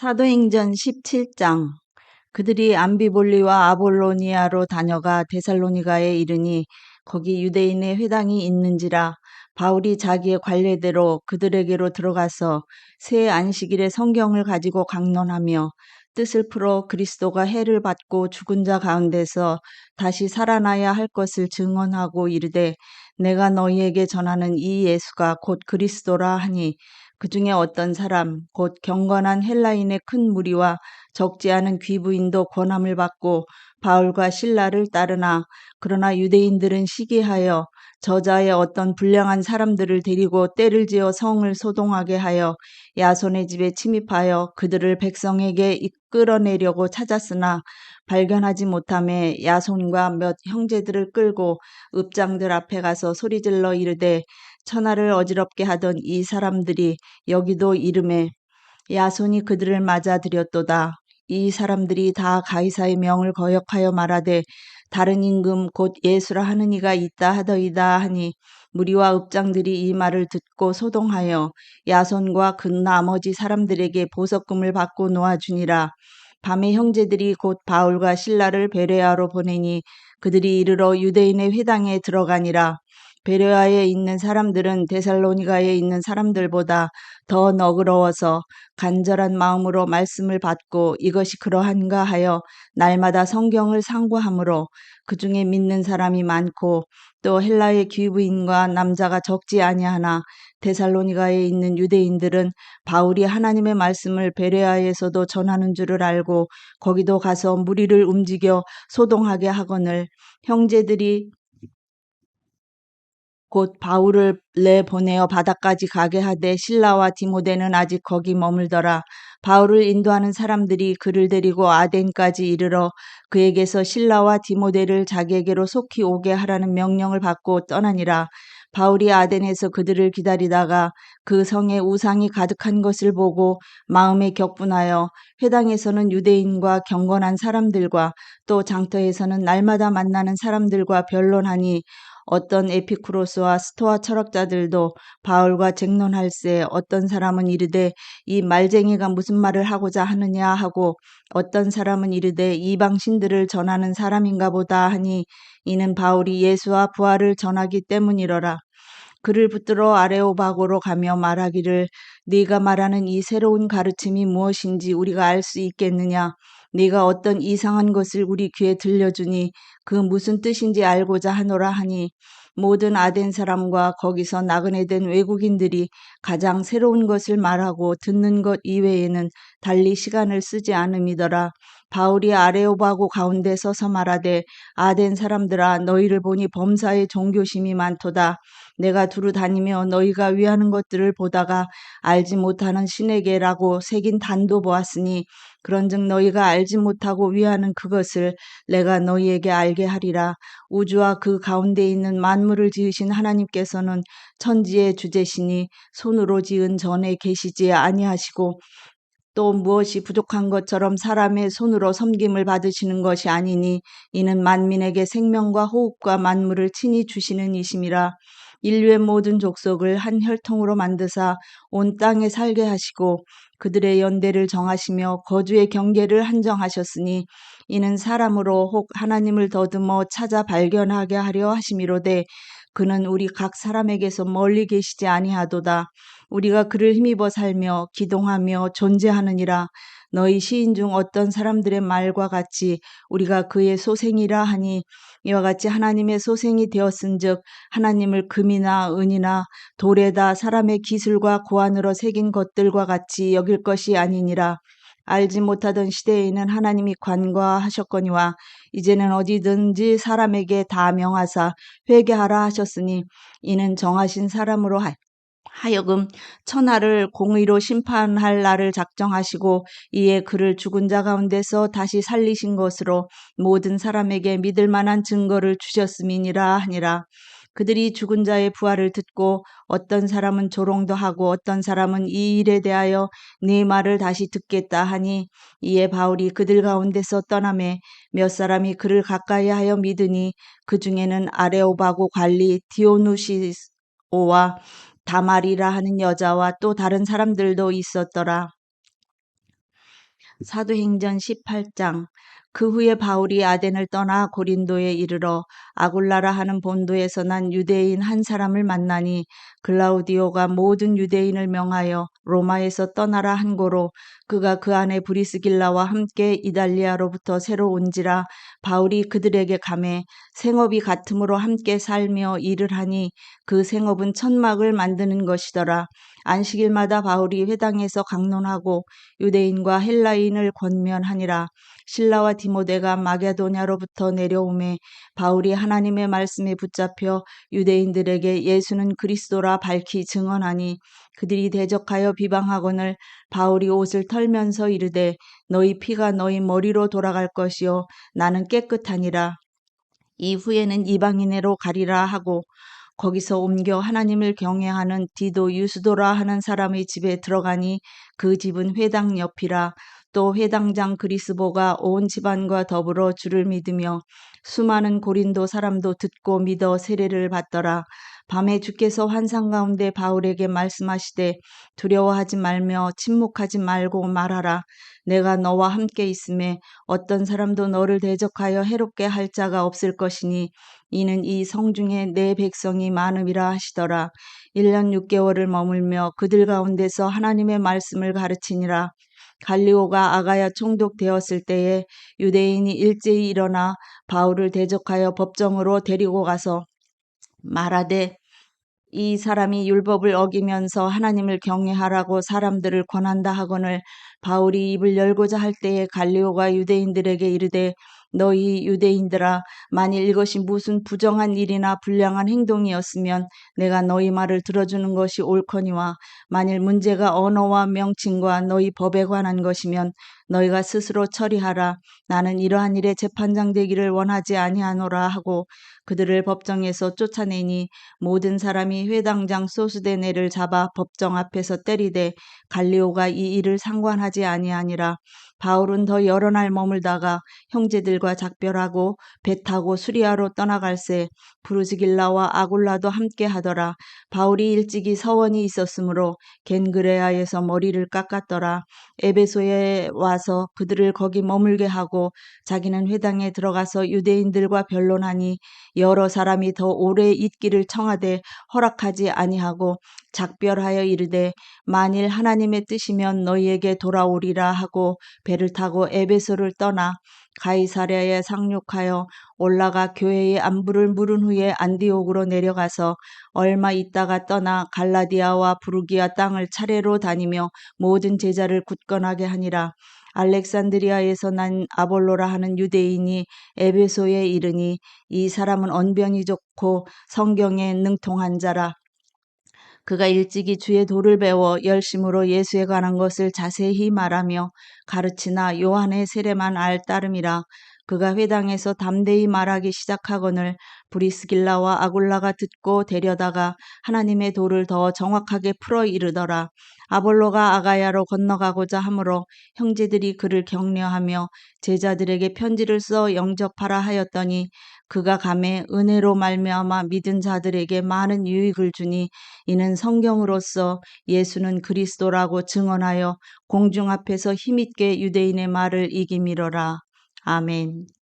사도행전 17장. 그들이 암비볼리와 아볼로니아로 다녀가 데살로니가에 이르니 거기 유대인의 회당이 있는지라. 바울이 자기의 관례대로 그들에게로 들어가서 새 안식일에 성경을 가지고 강론하며 뜻을 풀어 그리스도가 해를 받고 죽은 자 가운데서 다시 살아나야 할 것을 증언하고 이르되, 내가 너희에게 전하는 이 예수가 곧 그리스도라 하니, 그 중에 어떤 사람 곧 경건한 헬라인의 큰 무리와 적지 않은 귀부인도 권함을 받고 바울과 실라를 따르나, 그러나 유대인들은 시기하여 저자의 어떤 불량한 사람들을 데리고 때를 지어 성을 소동하게 하여 야손의 집에 침입하여 그들을 백성에게 이끌어내려고 찾았으나 발견하지 못하매 야손과 몇 형제들을 끌고 읍장들 앞에 가서 소리질러 이르되, 천하를 어지럽게 하던 이 사람들이 여기도 이름에 야손이 그들을 맞아들였도다. 이 사람들이 다 가이사의 명을 거역하여 말하되, 다른 임금 곧 예수라 하는 이가 있다 하더이다 하니, 무리와 읍장들이 이 말을 듣고 소동하여 야손과 그 나머지 사람들에게 보석금을 받고 놓아주니라. 밤에 형제들이 곧 바울과 실라를 베레아로 보내니 그들이 이르러 유대인의 회당에 들어가니라. 베레아에 있는 사람들은 데살로니가에 있는 사람들보다 더 너그러워서 간절한 마음으로 말씀을 받고 이것이 그러한가 하여 날마다 성경을 상고하므로 그 중에 믿는 사람이 많고, 또 헬라의 귀부인과 남자가 적지 아니하나 데살로니가에 있는 유대인들은 바울이 하나님의 말씀을 베레아에서도 전하는 줄을 알고 거기도 가서 무리를 움직여 소동하게 하거늘, 형제들이 곧 바울을 내보내어 바다까지 가게 하되 실라와 디모데는 아직 거기 머물더라. 바울을 인도하는 사람들이 그를 데리고 아덴까지 이르러 그에게서 실라와 디모데를 자기에게로 속히 오게 하라는 명령을 받고 떠나니라. 바울이 아덴에서 그들을 기다리다가 그 성에 우상이 가득한 것을 보고 마음에 격분하여 회당에서는 유대인과 경건한 사람들과 또 장터에서는 날마다 만나는 사람들과 변론하니, 어떤 에피쿠로스와 스토아 철학자들도 바울과 쟁론할세 어떤 사람은 이르되, 이 말쟁이가 무슨 말을 하고자 하느냐 하고, 어떤 사람은 이르되 이방 신들을 전하는 사람인가 보다 하니, 이는 바울이 예수와 부활을 전하기 때문이러라. 그를 붙들어 아레오바고로 가며 말하기를, 네가 말하는 이 새로운 가르침이 무엇인지 우리가 알 수 있겠느냐? 네가 어떤 이상한 것을 우리 귀에 들려주니 그 무슨 뜻인지 알고자 하노라 하니, 모든 아덴 사람과 거기서 나그네 된 외국인들이 가장 새로운 것을 말하고 듣는 것 이외에는 달리 시간을 쓰지 않음이더라. 바울이 아레오바고 가운데 서서 말하되, 아덴 사람들아, 너희를 보니 범사에 종교심이 많도다. 내가 두루 다니며 너희가 위하는 것들을 보다가 알지 못하는 신에게라고 새긴 단도 보았으니, 그런즉 너희가 알지 못하고 위하는 그것을 내가 너희에게 알게 하리라. 우주와 그 가운데 있는 만물을 지으신 하나님께서는 천지의 주제시니 손으로 지은 전에 계시지 아니하시고, 또 무엇이 부족한 것처럼 사람의 손으로 섬김을 받으시는 것이 아니니, 이는 만민에게 생명과 호흡과 만물을 친히 주시는 이심이라. 인류의 모든 족속을 한 혈통으로 만드사 온 땅에 살게 하시고 그들의 연대를 정하시며 거주의 경계를 한정하셨으니, 이는 사람으로 혹 하나님을 더듬어 찾아 발견하게 하려 하심이로되, 그는 우리 각 사람에게서 멀리 계시지 아니하도다. 우리가 그를 힘입어 살며 기동하며 존재하느니라. 너희 시인 중 어떤 사람들의 말과 같이 우리가 그의 소생이라 하니, 이와 같이 하나님의 소생이 되었은즉 하나님을 금이나 은이나 돌에다 사람의 기술과 고안으로 새긴 것들과 같이 여길 것이 아니니라. 알지 못하던 시대에는 하나님이 관과하셨거니와 이제는 어디든지 사람에게 다 명하사 회개하라 하셨으니, 이는 정하신 사람으로 하여금 천하를 공의로 심판할 날을 작정하시고 이에 그를 죽은 자 가운데서 다시 살리신 것으로 모든 사람에게 믿을 만한 증거를 주셨음이니라 하니라. 그들이 죽은 자의 부활을 듣고 어떤 사람은 조롱도 하고 어떤 사람은 이 일에 대하여 네 말을 다시 듣겠다 하니, 이에 바울이 그들 가운데서 떠나매 몇 사람이 그를 가까이 하여 믿으니, 그 중에는 아레오바고 관리 디오누시오와 다말이라 하는 여자와 또 다른 사람들도 있었더라. 사도행전 18장. 그 후에 바울이 아덴을 떠나 고린도에 이르러 아굴라라 하는 본도에서 난 유대인 한 사람을 만나니 글라우디오가 모든 유대인을 명하여 로마에서 떠나라 한 고로 그가 그 안에 브리스길라와 함께 이달리아로부터 새로 온지라. 바울이 그들에게 가매 생업이 같음으로 함께 살며 일을 하니 그 생업은 천막을 만드는 것이더라. 안식일마다 바울이 회당에서 강론하고 유대인과 헬라인을 권면하니라. 실라와 디모데가 마게도냐로부터 내려오매 바울이 하나님의 말씀에 붙잡혀 유대인들에게 예수는 그리스도라 밝히 증언하니 그들이 대적하여 비방하거늘 바울이 옷을 털면서 이르되 너희 피가 너희 머리로 돌아갈 것이요 나는 깨끗하니라. 이후에는 이방인으로 가리라 하고 거기서 옮겨 하나님을 경외하는 디도 유스도라 하는 사람의 집에 들어가니 그 집은 회당 옆이라. 또 회당장 그리스보가 온 집안과 더불어 주를 믿으며 수많은 고린도 사람도 듣고 믿어 세례를 받더라. 밤에 주께서 환상 가운데 바울에게 말씀하시되 두려워하지 말며 침묵하지 말고 말하라. 내가 너와 함께 있음에 어떤 사람도 너를 대적하여 해롭게 할 자가 없을 것이니 이는 이 성중에 내 백성이 많음이라 하시더라. 1년 6개월을 머물며 그들 가운데서 하나님의 말씀을 가르치니라. 갈리오가 아가야 총독되었을 때에 유대인이 일제히 일어나 바울을 대적하여 법정으로 데리고 가서 말하되 이 사람이 율법을 어기면서 하나님을 경외하라고 사람들을 권한다 하거늘 바울이 입을 열고자 할 때에 갈리오가 유대인들에게 이르되 너희 유대인들아 만일 이것이 무슨 부정한 일이나 불량한 행동이었으면 내가 너희 말을 들어주는 것이 옳거니와 만일 문제가 언어와 명칭과 너희 법에 관한 것이면 너희가 스스로 처리하라. 나는 이러한 일에 재판장 되기를 원하지 아니하노라 하고 그들을 법정에서 쫓아내니 모든 사람이 회당장 소수데네를 잡아 법정 앞에서 때리되 갈리오가 이 일을 상관하지 아니하니라. 바울은 더 여러 날 머물다가 형제들과 작별하고 배 타고 수리아로 떠나갈새 브루스길라와 아굴라도 함께 하더라. 바울이 일찍이 서원이 있었으므로 겐그레아에서 머리를 깎았더라. 에베소에 와서 그들을 거기 머물게 하고 자기는 회당에 들어가서 유대인들과 변론하니 여러 사람이 더 오래 있기를 청하되 허락하지 아니하고 작별하여 이르되 만일 하나님의 뜻이면 너희에게 돌아오리라 하고 배를 타고 에베소를 떠나 가이사랴에 상륙하여 올라가 교회의 안부를 물은 후에 안디옥으로 내려가서 얼마 있다가 떠나 갈라디아와 부르기아 땅을 차례로 다니며 모든 제자를 굳건하게 하니라. 알렉산드리아에서 난 아볼로라 하는 유대인이 에베소에 이르니 이 사람은 언변이 좋고 성경에 능통한 자라. 그가 일찍이 주의 도를 배워 열심으로 예수에 관한 것을 자세히 말하며 가르치나 요한의 세례만 알 따름이라. 그가 회당에서 담대히 말하기 시작하거늘 브리스길라와 아굴라가 듣고 데려다가 하나님의 도를 더 정확하게 풀어 이르더라. 아볼로가 아가야로 건너가고자 하므로 형제들이 그를 격려하며 제자들에게 편지를 써 영접하라 하였더니 그가 감에 은혜로 말미암아 믿은 자들에게 많은 유익을 주니 이는 성경으로서 예수는 그리스도라고 증언하여 공중 앞에서 힘있게 유대인의 말을 이기미러라. 아멘.